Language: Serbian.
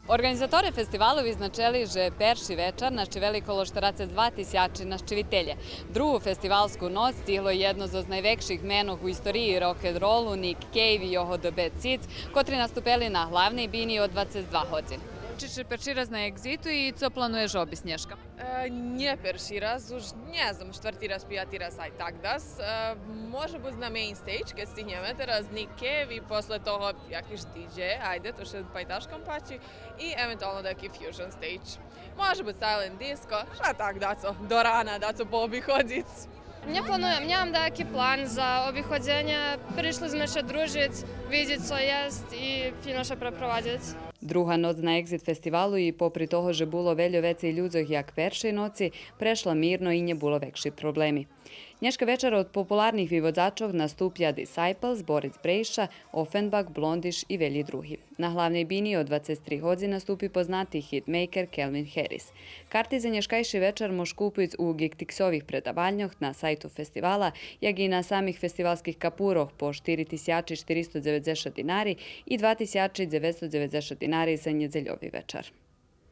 Організатори фестивалу відзначили вже перший вечір на Великого Štarace 2000 на Ščivitelje. Другу фестивалську ноць стігло єдно з найвекших менох у історії рок-н-ролу Nick Cave і його The Bad Seeds, котрі наступили на главній біні od 22 години. Чи перший раз на екзиту і що плануєш обі, Снежка? Не перший раз, уж не знам, четвърти раз, п'ятий раз, ай так дас. Може бути на мейн стейдж, kad stigneme teraz Nick Cave i posle toho jakiš DJ, ajde, to še pajtaškom pači, i eventualno neki fusion stage. Može biti silent disco, šta tak, daco, do rana, daco po obihodzic. Нямам деякий план за обіходження. Прийшли з ми ще дружити, видіти, що є, і фіно ще припровадити. Друга ноc na Exit festivalu i popri toho, že bilo veljo vecej ľudzoh jak peršej noci, prešla mirno i nje bilo vekši problemi. Nješka večera od popularnih vivodzačov nastupja Disciples, Boris Brejša, Offenbach, Blondiš i velji drugi. Na hlavnej bini od 23 hodzi nastupi poznati hitmaker Calvin Harris. Karty za nješkajši večer mož kupic u Gigtixovih predavalnjoh na sajtu festivala, jak i na samih festivalskih kapuroh po 4490 dinari i 2990 dinari za njedzeljovi večer.